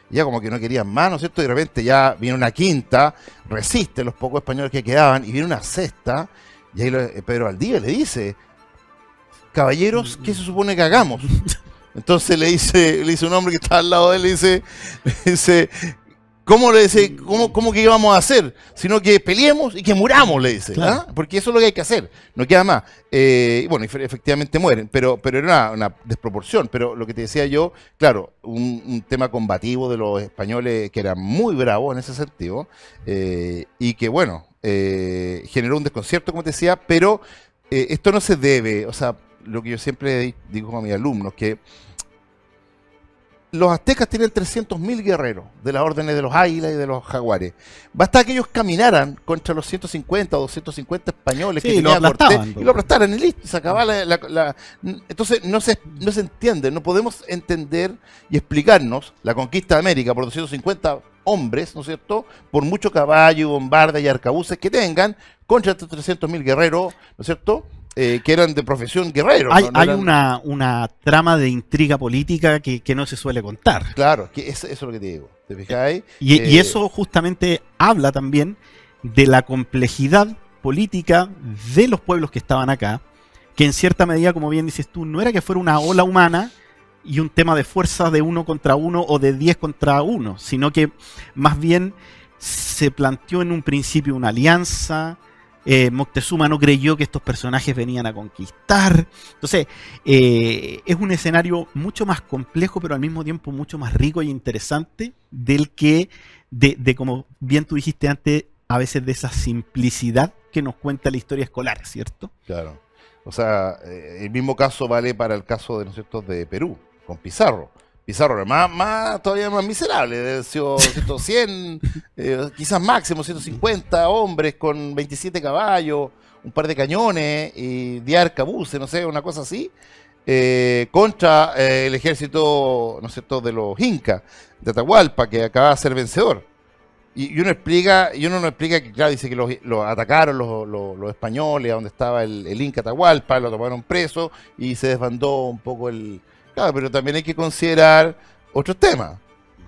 ya como que no querían más, ¿no es cierto? Y de repente ya viene una quinta, resisten los pocos españoles que quedaban, y viene una sexta, y ahí Pedro Valdivia le dice, caballeros, ¿qué se supone que hagamos? Entonces le dice un hombre que está al lado de él, le dice, ¿cómo que íbamos a hacer? Sino que peleemos y que muramos, le dice. Claro. ¿Ah? Porque eso es lo que hay que hacer, no queda más. Bueno, efectivamente mueren, pero era una desproporción. Pero lo que te decía yo, claro, un tema combativo de los españoles que era muy bravo en ese sentido, y que, bueno, generó un desconcierto, como te decía, pero esto no se debe, o sea, lo que yo siempre digo a mis alumnos, que los aztecas tienen 300.000 guerreros de las órdenes de los águilas y de los jaguares. Basta que ellos caminaran contra los 150 o 250 españoles que tenía Cortés y lo aplastaran y listo, se acababa Entonces no se entiende, no podemos entender y explicarnos la conquista de América por 250 hombres, ¿no es cierto?, por mucho caballo, bombarda y arcabuces que tengan, contra estos 300.000 guerreros, ¿no es cierto?, que eran de profesión guerreros. Hay una trama de intriga política que no se suele contar. Claro, que eso es lo que te digo. ¿Te fijáis? Y eso justamente habla también de la complejidad política de los pueblos que estaban acá, que en cierta medida, como bien dices tú, no era que fuera una ola humana y un tema de fuerza de 1 contra 1 o de 10 contra 1, sino que más bien se planteó en un principio una alianza. Moctezuma no creyó que estos personajes venían a conquistar. Entonces, es un escenario mucho más complejo, pero al mismo tiempo mucho más rico y interesante del que, de como bien tú dijiste antes, a veces de esa simplicidad que nos cuenta la historia escolar, ¿cierto? Claro. O sea, el mismo caso vale para el caso de, ¿no es cierto?, de Perú, con Pizarro. Pizarro era todavía más miserable, de 100, quizás máximo 150 hombres con 27 caballos, un par de cañones y 10 arcabuces, no sé, una cosa así, contra el ejército, ¿no es cierto?, de los incas, de Atahualpa, que acaba de ser vencedor. Y uno no explica que, claro, dice que los atacaron los españoles a donde estaba el Inca Atahualpa, lo tomaron preso y se desbandó un poco el... Claro, pero también hay que considerar otros temas,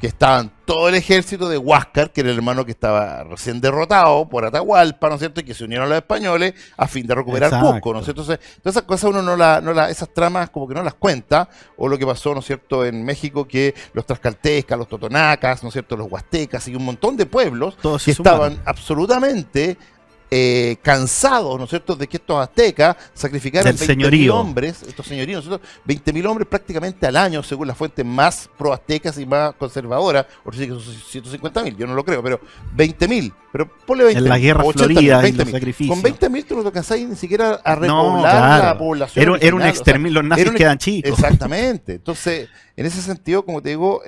que estaban todo el ejército de Huáscar, que era el hermano que estaba recién derrotado por Atahualpa, ¿no es cierto?, y que se unieron a los españoles a fin de recuperar Cusco, ¿no es cierto? Entonces, todas esas cosas uno esas tramas como que no las cuenta, o lo que pasó, ¿no es cierto?, en México, que los tlaxcaltecas, los totonacas, ¿no es cierto?, los huastecas y un montón de pueblos todos que estaban absolutamente cansados, ¿no es cierto?, de que estos aztecas sacrificaran 20.000 hombres, estos señoríos, ¿no es cierto?, 20.000 hombres prácticamente al año, según las fuentes más pro-aztecas y más conservadoras, por decir que son 150.000, yo no lo creo, pero 20.000, pero ponle 20.000. En la guerra florida y los sacrificios. Con 20.000 tú no te alcanzás ni siquiera a repoblar la población. Era un exterminio, los nazis quedan chicos. Exactamente, entonces, en ese sentido, como te digo,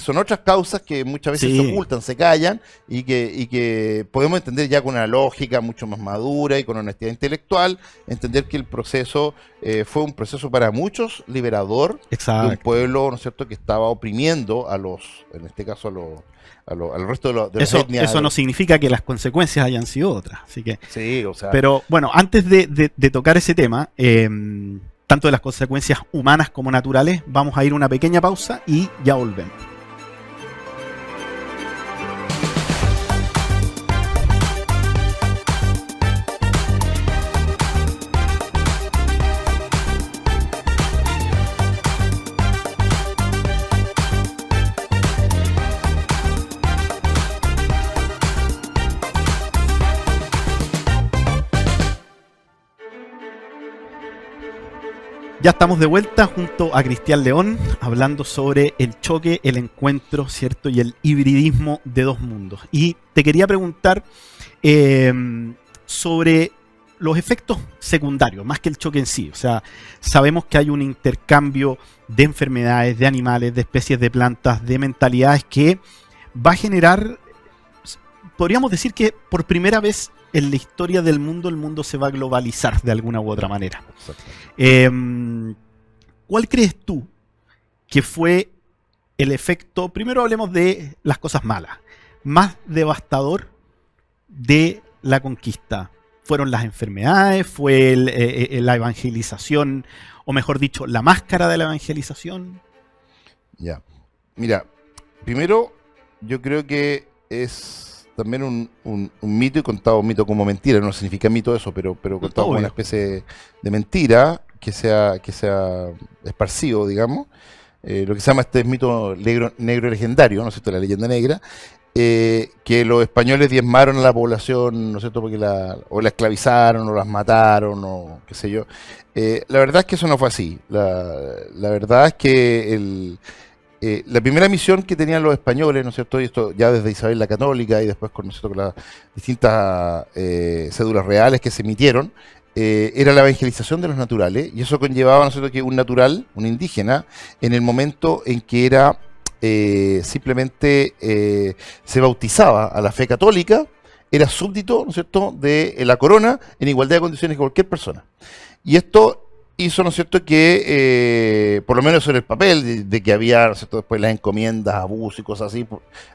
son otras causas que muchas veces se ocultan, se callan, y que podemos entender ya con una lógica mucho más madura y con honestidad intelectual, entender que el proceso fue un proceso para muchos liberador. Exacto. De un pueblo, ¿no es cierto?, que estaba oprimiendo a los, en este caso al resto de las etnias. Eso no significa que las consecuencias hayan sido otras. Así que, sí, o sea, pero bueno, antes de tocar ese tema, tanto de las consecuencias humanas como naturales, vamos a ir a una pequeña pausa y ya volvemos. Ya estamos de vuelta junto a Cristian León, hablando sobre el choque, el encuentro, ¿cierto?, y el hibridismo de dos mundos. Y te quería preguntar sobre los efectos secundarios, más que el choque en sí. O sea, sabemos que hay un intercambio de enfermedades, de animales, de especies de plantas, de mentalidades que va a generar, podríamos decir que por primera vez en la historia del mundo, el mundo se va a globalizar de alguna u otra manera. ¿Cuál crees tú que fue el efecto, primero hablemos de las cosas malas, más devastador de la conquista? ¿Fueron las enfermedades? ¿Fue la evangelización? O mejor dicho, la máscara de la evangelización. Ya, mira, primero yo creo que es también un mito, y contado mito como mentira, no significa mito eso, pero contado como una especie de mentira que sea esparcido, digamos, lo que se llama este mito negro legendario, ¿no es cierto?, la leyenda negra, que los españoles diezmaron a la población, ¿no es cierto?, porque la esclavizaron o las mataron o qué sé yo. La verdad es que eso no fue así. La verdad es que la primera misión que tenían los españoles, ¿no es cierto?, y esto ya desde Isabel la Católica y después con, ¿no es cierto?, con las distintas cédulas reales que se emitieron, era la evangelización de los naturales, y eso conllevaba, ¿no es cierto?, que un natural, un indígena, en el momento en que era simplemente se bautizaba a la fe católica, era súbdito, ¿no es cierto?, de la corona en igualdad de condiciones que cualquier persona. Y esto hizo, ¿no es cierto?, que por lo menos en el papel de que había, ¿no es cierto?, después las encomiendas, abusos y cosas así.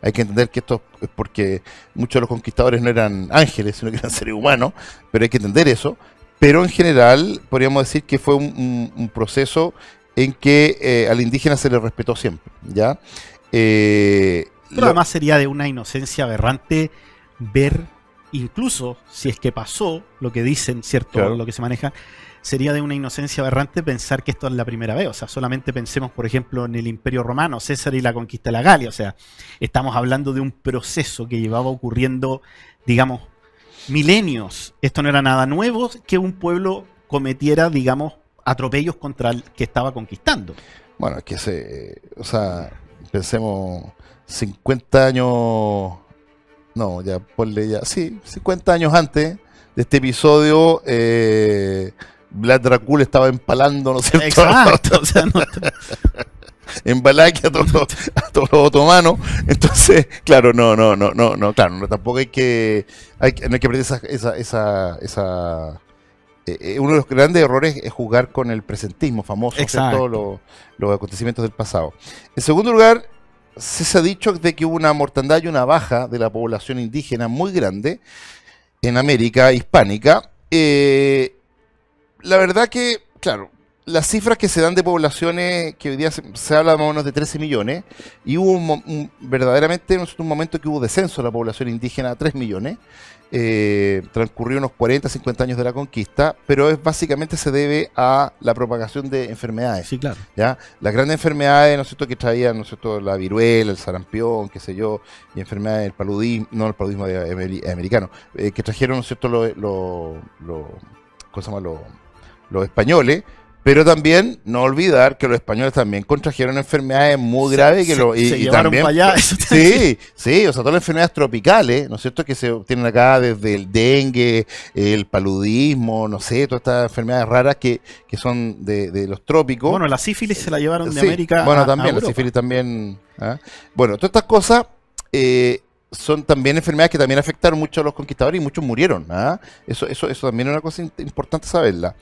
Hay que entender que esto es porque muchos de los conquistadores no eran ángeles, sino que eran seres humanos, pero hay que entender eso. Pero en general podríamos decir que fue un proceso en que al indígena se le respetó siempre, ¿ya? Pero además sería de una inocencia aberrante ver, incluso si es que pasó lo que dicen, ¿cierto?, claro, lo que se maneja, sería de una inocencia aberrante pensar que esto es la primera vez. O sea, solamente pensemos, por ejemplo, en el Imperio Romano, César y la conquista de la Galia. O sea, estamos hablando de un proceso que llevaba ocurriendo, digamos, milenios. Esto no era nada nuevo que un pueblo cometiera, digamos, atropellos contra el que estaba conquistando. Bueno, es que o sea, pensemos 50 años, no, ya ponle ya, sí, 50 años antes de este episodio, Vlad Dracul estaba empalando, ¿no es cierto? Exacto, o sea, En Valaquia a todos los otomanos. Entonces, claro, claro, tampoco hay que no hay que perder uno de los grandes errores es jugar con el presentismo famoso, ¿cierto? Los acontecimientos del pasado. En segundo lugar, se ha dicho de que hubo una mortandad y una baja de la población indígena muy grande en América hispánica. La verdad que, claro, las cifras que se dan de poblaciones, que hoy día se habla más o menos de 13 millones, y hubo verdaderamente un momento que hubo descenso de la población indígena a 3 millones, transcurrió unos 40, 50 años de la conquista, pero básicamente se debe a la propagación de enfermedades. Sí, claro. ¿Ya? Las grandes enfermedades, ¿no es cierto?, que traían, ¿no es cierto?, la viruela, el sarampión, qué sé yo, y enfermedades del paludismo, no el paludismo americano, que trajeron, ¿no es cierto?, ¿cómo se llama?, los españoles. Pero también no olvidar que los españoles también contrajeron enfermedades muy graves se llevaron también, para allá. sí, o sea, todas las enfermedades tropicales, ¿no es cierto?, que se obtienen acá, desde el dengue, el paludismo, no sé, todas estas enfermedades raras que son de los trópicos. Bueno, la sífilis se la llevaron de América bueno, a también, Europa. la sífilis también. ¿Ah? Bueno, todas estas cosas son también enfermedades que también afectaron mucho a los conquistadores y muchos murieron. ¿Ah? Eso también es una cosa importante saberla.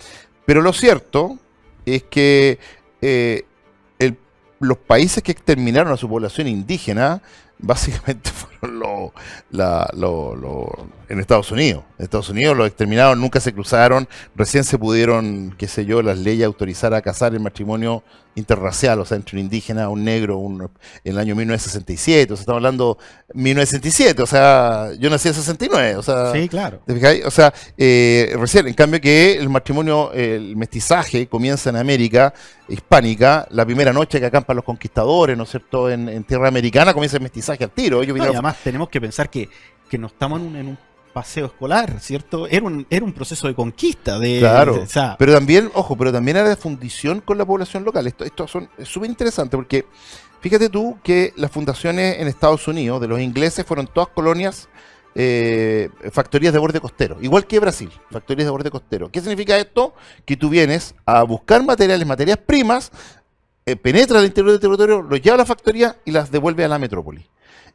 Pero lo cierto es que los países que exterminaron a su población indígena básicamente fueron en Estados Unidos. En Estados Unidos los exterminaron, nunca se cruzaron, recién se pudieron, qué sé yo, las leyes autorizar a casar el matrimonio interracial, o sea, entre un indígena, un negro, en el año 1967, o sea, estamos hablando 1967, o sea, yo nací en 69, o sea, sí, claro. ¿te fijáis? O sea, recién, en cambio que el matrimonio, el mestizaje comienza en América hispánica, la primera noche que acampan los conquistadores, ¿no es cierto?, en tierra americana comienza el mestizaje al tiro. Y además tenemos que pensar que no estamos en un paseo escolar, ¿cierto? Era un proceso de conquista. Claro, o sea, pero también, ojo, era de fundición con la población local. Esto es súper interesante porque fíjate tú que las fundaciones en Estados Unidos de los ingleses fueron todas colonias, factorías de borde costero, igual que Brasil, factorías de borde costero. ¿Qué significa esto? Que tú vienes a buscar materias primas, penetra al interior del territorio, los lleva a la factoría y las devuelve a la metrópoli.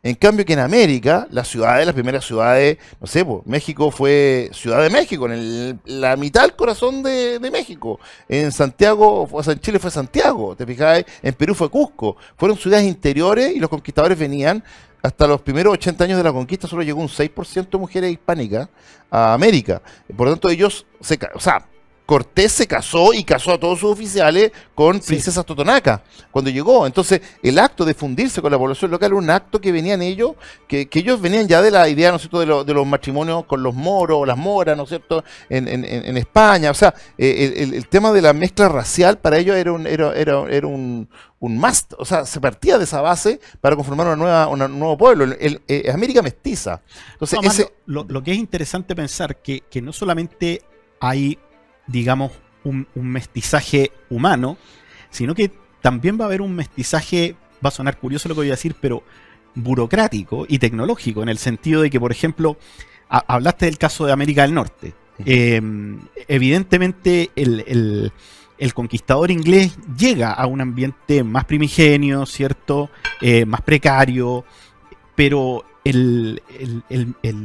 En cambio que en América, las primeras ciudades, no sé, pues, México fue Ciudad de México, en la mitad del corazón de México. En Santiago, o sea, en Chile fue Santiago, ¿te fijas? En Perú fue Cusco. Fueron ciudades interiores y los conquistadores venían. Hasta los primeros 80 años de la conquista solo llegó un 6% de mujeres hispánicas a América. Por lo tanto, ellos Cortés se casó y casó a todos sus oficiales con princesas totonacas cuando llegó. Entonces, el acto de fundirse con la población local era un acto que venían ellos, que ellos venían ya de la idea, ¿no es cierto?, de los matrimonios con los moros, las moras, ¿no es cierto?, en España. O sea, el tema de la mezcla racial para ellos era un must. O sea, se partía de esa base para conformar un nuevo pueblo, América mestiza. Entonces, lo que es interesante pensar que no solamente hay, digamos, un mestizaje humano, sino que también va a haber un mestizaje, va a sonar curioso lo que voy a decir, pero burocrático y tecnológico, en el sentido de que, por ejemplo, hablaste del caso de América del Norte. Evidentemente, el conquistador inglés llega a un ambiente más primigenio, ¿cierto?, más precario, pero el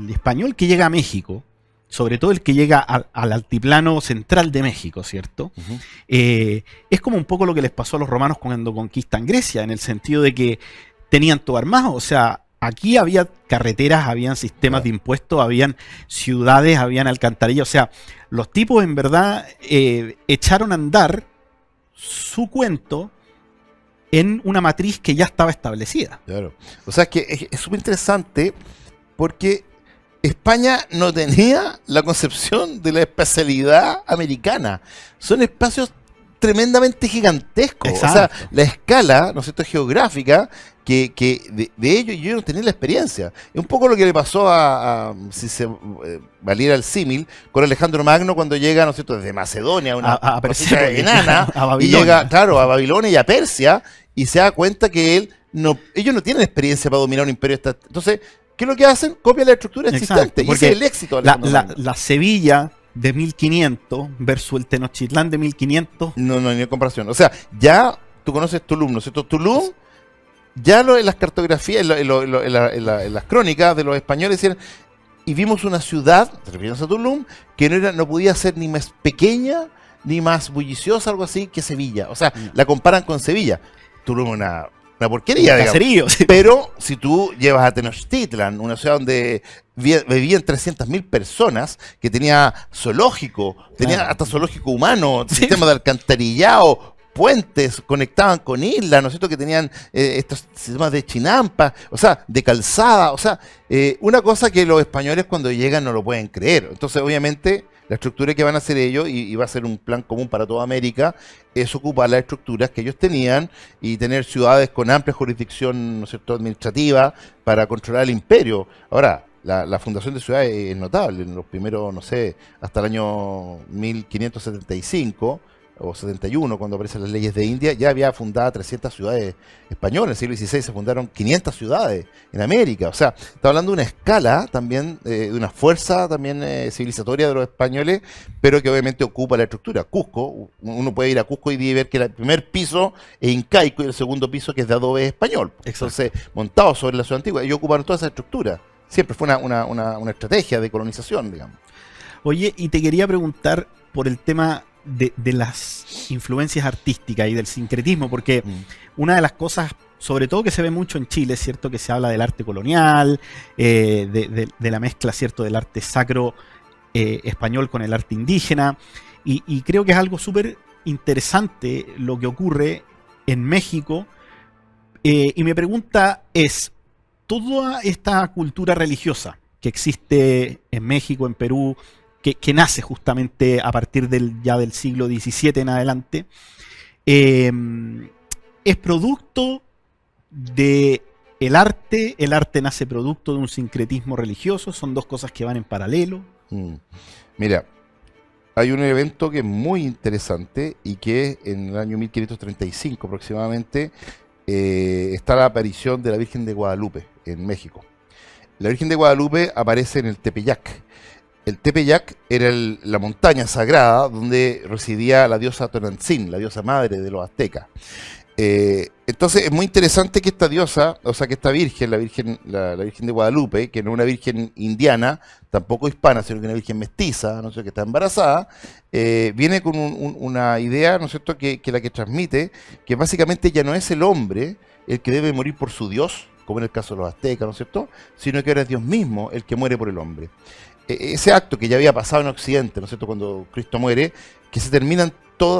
español que llega a México, sobre todo el que llega al altiplano central de México, ¿cierto? uh-huh. Es como un poco lo que les pasó a los romanos cuando conquistan Grecia, en el sentido de que tenían todo armado. O sea, aquí había carreteras, habían sistemas de impuestos, habían ciudades, habían alcantarillas. O sea, los tipos en verdad echaron a andar su cuento en una matriz que ya estaba establecida. Claro. O sea, que es súper interesante porque España no tenía la concepción de la espacialidad americana. Son espacios tremendamente gigantescos. Exacto. O sea, la escala, ¿no es cierto?, geográfica de ellos yo no tenía la experiencia. Es un poco lo que le pasó si se valiera el símil, con Alejandro Magno cuando llega, ¿no es cierto?, desde Macedonia, una cosita enana, y llega, claro, a Babilonia y a Persia, y se da cuenta que ellos no tienen experiencia para dominar un imperio. Entonces, ¿qué es lo que hacen? Copian la estructura existente. Y ese es el éxito de la Sevilla de 1500 versus el Tenochtitlán de 1500. No hay comparación. O sea, ya tú conoces Tulum, ¿no es cierto? Tulum, ya en las cartografías, en las crónicas de los españoles decían, y vimos una ciudad, refiriéndose a Tulum, que no podía ser ni más pequeña, ni más bulliciosa, algo así, que Sevilla. O sea, la comparan con Sevilla. Tulum es una porquería, digamos. Sí. Pero si tú llevas a Tenochtitlan, una ciudad donde vivían 300.000 personas, que tenía zoológico, tenía hasta zoológico humano, sistema de alcantarillado, puentes, conectaban con islas, ¿no es cierto?, que tenían estos sistemas de chinampa, o sea, de calzada, o sea, una cosa que los españoles cuando llegan no lo pueden creer. Entonces, obviamente, la estructura que van a hacer ellos, y va a ser un plan común para toda América, es ocupar las estructuras que ellos tenían y tener ciudades con amplia jurisdicción, ¿no es cierto?, administrativa para controlar el imperio. Ahora, la fundación de ciudades es notable. En los primeros, no sé, hasta el año 1575 o 71, cuando aparecen las leyes de India, ya había fundado 300 ciudades españolas. En el siglo XVI se fundaron 500 ciudades en América. O sea, está hablando de una escala también, de una fuerza también civilizatoria de los españoles, pero que obviamente ocupa la estructura. Cusco, uno puede ir a Cusco y ver que el primer piso es incaico y el segundo piso, que es de adobe, es español. Entonces, montado sobre la ciudad antigua, ellos ocuparon toda esa estructura. Siempre fue una estrategia de colonización, digamos. Oye, y te quería preguntar por el tema de las influencias artísticas y del sincretismo, porque una de las cosas, sobre todo que se ve mucho en Chile, ¿cierto?, que se habla del arte colonial, de la mezcla, ¿cierto?, del arte sacro español con el arte indígena, y creo que es algo súper interesante lo que ocurre en México, y mi pregunta es, toda esta cultura religiosa que existe en México, en Perú, que nace justamente a partir del siglo XVII en adelante, es producto de el arte nace producto de un sincretismo religioso, son dos cosas que van en paralelo. Mira, hay un evento que es muy interesante y que en el año 1535 aproximadamente está la aparición de la Virgen de Guadalupe en México. La Virgen de Guadalupe aparece en el Tepeyac. El Tepeyac era la montaña sagrada donde residía la diosa Tonantzin, la diosa madre de los aztecas. Entonces es muy interesante que esta diosa, o sea que esta virgen, la Virgen de Guadalupe, que no es una virgen indiana, tampoco hispana, sino que una virgen mestiza, ¿no sé?, que está embarazada, viene con una idea, ¿no es cierto?, que la que transmite, que básicamente ya no es el hombre el que debe morir por su dios, como en el caso de los aztecas, ¿no es cierto?, sino que ahora es Dios mismo el que muere por el hombre. Ese acto que ya había pasado en Occidente, ¿no es cierto?, cuando Cristo muere, que se terminan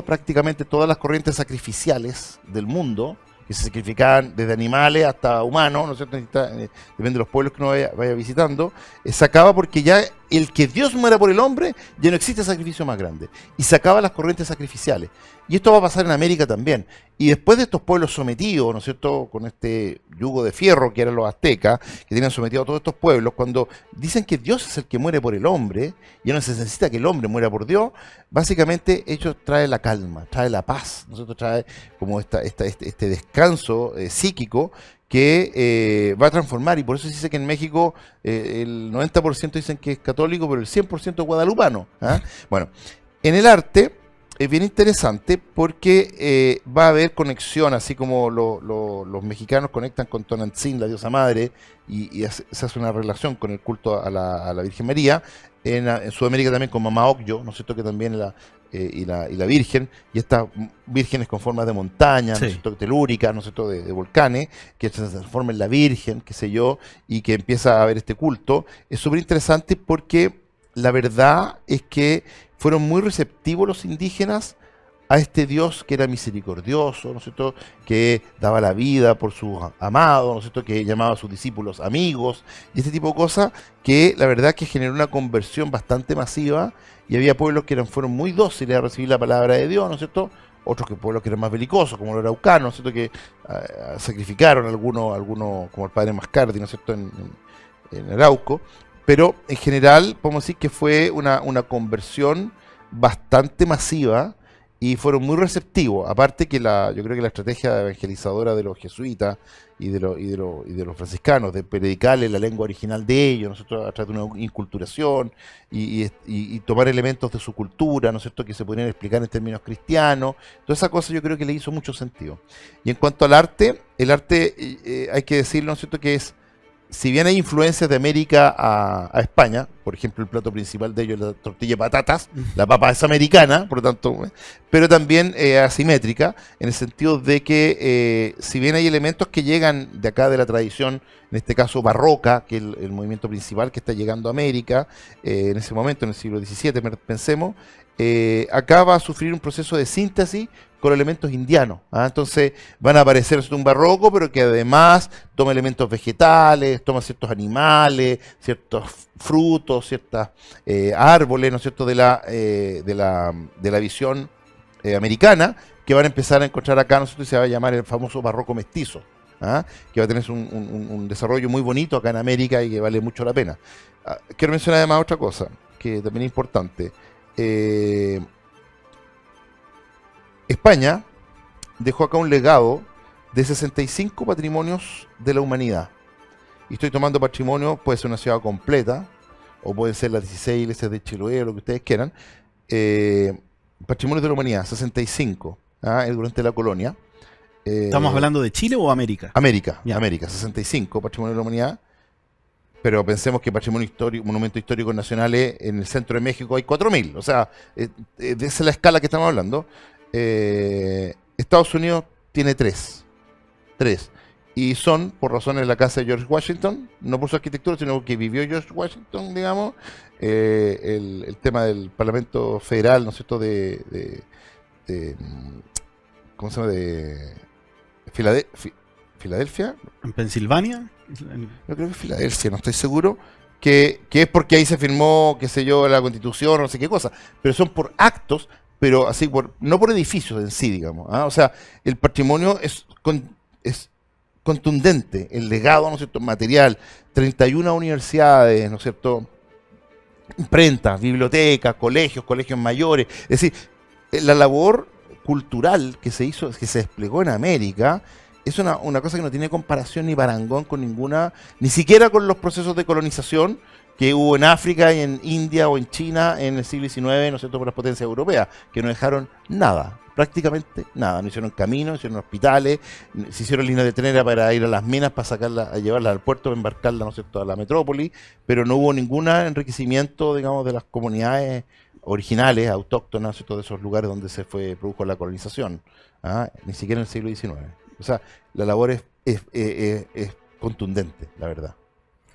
prácticamente todas las corrientes sacrificiales del mundo, que se sacrificaban desde animales hasta humanos, ¿no es cierto?, depende de los pueblos que uno vaya visitando, se acaba porque ya el que Dios muera por el hombre, ya no existe sacrificio más grande, y se acaban las corrientes sacrificiales. Y esto va a pasar en América también. Y después de estos pueblos sometidos, ¿no es cierto?, con este yugo de fierro que eran los aztecas, que tenían sometido a todos estos pueblos, cuando dicen que Dios es el que muere por el hombre, ya no se necesita que el hombre muera por Dios, básicamente ello trae la calma, trae la paz, ¿no es cierto?, trae como este descanso psíquico que va a transformar, y por eso se dice que en México el 90% dicen que es católico, pero el 100% es guadalupano. Bueno, en el arte es bien interesante porque va a haber conexión, así como los mexicanos conectan con Tonantzin, la diosa madre, y se hace una relación con el culto a la Virgen María. En Sudamérica también con Mama Ocllo, ¿no es cierto?, que también y la Virgen, y estas vírgenes con formas de montaña, ¿no es cierto?, telúricas, ¿no es cierto?, de volcanes, que se transforma en la Virgen, qué sé yo, y que empieza a haber este culto. Es súper interesante porque la verdad es que fueron muy receptivos los indígenas a este Dios que era misericordioso, ¿no es cierto?, que daba la vida por sus amados, ¿no es cierto?, que llamaba a sus discípulos amigos, y este tipo de cosas que la verdad que generó una conversión bastante masiva, y había pueblos que fueron muy dóciles a recibir la palabra de Dios, ¿no es cierto?, otros que pueblos que eran más belicosos, como los araucanos, ¿no es cierto? Que sacrificaron algunos, como el padre Mascardi, ¿no es cierto?, en Arauco, pero en general podemos decir que fue una conversión bastante masiva y fueron muy receptivos. Aparte que yo creo que la estrategia evangelizadora de los jesuitas y de los franciscanos, de predicarles la lengua original de ellos, ¿no es cierto?, a través de una inculturación y tomar elementos de su cultura, ¿no es cierto?, que se podrían explicar en términos cristianos. Toda esa cosa yo creo que le hizo mucho sentido. Y en cuanto al arte, el arte hay que decirlo, ¿no es cierto?, que es, si bien hay influencias de América a España, por ejemplo, el plato principal de ellos es la tortilla de patatas, la papa es americana, por lo tanto, pero también asimétrica, en el sentido de que si bien hay elementos que llegan de acá de la tradición, en este caso barroca, que es el movimiento principal que está llegando a América, en ese momento, en el siglo XVII, pensemos, acá va a sufrir un proceso de síntesis con elementos indianos. Entonces van a aparecer, ¿no?, un barroco, pero que además toma elementos vegetales, toma ciertos animales, ciertos frutos, ciertos árboles, ¿no es cierto?, de la visión americana, que van a empezar a encontrar acá, ¿no es cierto?, y se va a llamar el famoso barroco mestizo, que va a tener un desarrollo muy bonito acá en América y que vale mucho la pena. Quiero mencionar además otra cosa, que también es importante. España dejó acá un legado de 65 patrimonios de la humanidad. Y estoy tomando patrimonio, puede ser una ciudad completa, o pueden ser las 16 iglesias de Chiloé, o lo que ustedes quieran. Patrimonios de la humanidad, 65, durante la colonia. ¿Estamos hablando de Chile o América? América, 65 patrimonios de la humanidad. Pero pensemos que patrimonio histórico, monumentos históricos nacionales en el centro de México hay 4.000. O sea, esa es la escala que estamos hablando. Estados Unidos tiene 3. Y son, por razones de la casa de George Washington, no por su arquitectura, sino porque vivió George Washington, digamos, el tema del Parlamento Federal, ¿no es cierto?, ¿cómo se llama?, de Filadelfia. ¿En Pensilvania? Yo creo que Filadelfia, no estoy seguro, que es porque ahí se firmó, qué sé yo, la Constitución, no sé qué cosa, pero son por actos, pero así, no por edificios en sí, digamos. O sea, el patrimonio es contundente, el legado, ¿no es cierto?, material, 31 universidades, ¿no es cierto?, imprentas, bibliotecas, colegios mayores, es decir, la labor cultural que se hizo, que se desplegó en América, es una cosa que no tiene comparación ni parangón con ninguna, ni siquiera con los procesos de colonización que hubo en África, y en India o en China en el siglo XIX, ¿no es cierto?, por las potencias europeas, que no dejaron nada, prácticamente nada. No hicieron caminos, hicieron hospitales, se hicieron líneas de tren para ir a las minas, para sacarla, a llevarla al puerto, para embarcarla, ¿no es cierto?, a la metrópoli, pero no hubo ningún enriquecimiento, digamos, de las comunidades originales, autóctonas, ¿no es cierto?, de esos lugares donde produjo la colonización, ni siquiera en el siglo XIX. O sea, la labor es contundente, la verdad.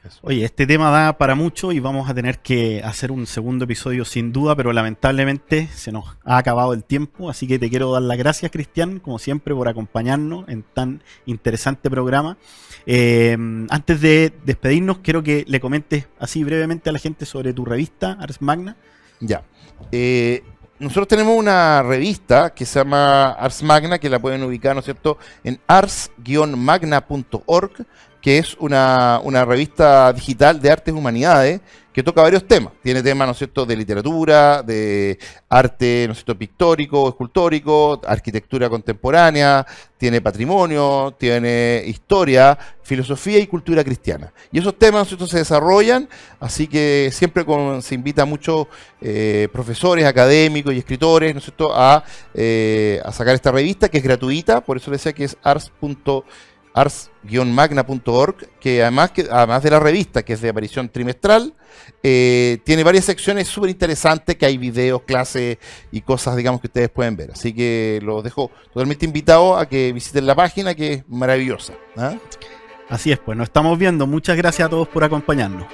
Eso. Oye, este tema da para mucho y vamos a tener que hacer un segundo episodio sin duda, pero lamentablemente se nos ha acabado el tiempo, así que te quiero dar las gracias, Cristian, como siempre, por acompañarnos en tan interesante programa. Antes de despedirnos, quiero que le comentes así brevemente a la gente sobre tu revista, Ars Magna. Ya. Nosotros tenemos una revista que se llama Ars Magna, que la pueden ubicar, ¿no es cierto?, en ars-magna.org, que es una revista digital de artes y humanidades que toca varios temas. Tiene temas, ¿no es cierto?, de literatura, de arte, ¿no es cierto?, pictórico, escultórico, arquitectura contemporánea, tiene patrimonio, tiene historia, filosofía y cultura cristiana. Y esos temas, ¿no es cierto?, se desarrollan, así que siempre se invita a muchos profesores, académicos y escritores, ¿no es cierto?, a sacar esta revista, que es gratuita, por eso les decía que es ars-magna.org, que además de la revista, que es de aparición trimestral, tiene varias secciones súper interesantes, que hay videos, clases y cosas, digamos, que ustedes pueden ver. Así que los dejo totalmente invitados a que visiten la página, que es maravillosa. Así es, pues nos estamos viendo. Muchas gracias a todos por acompañarnos.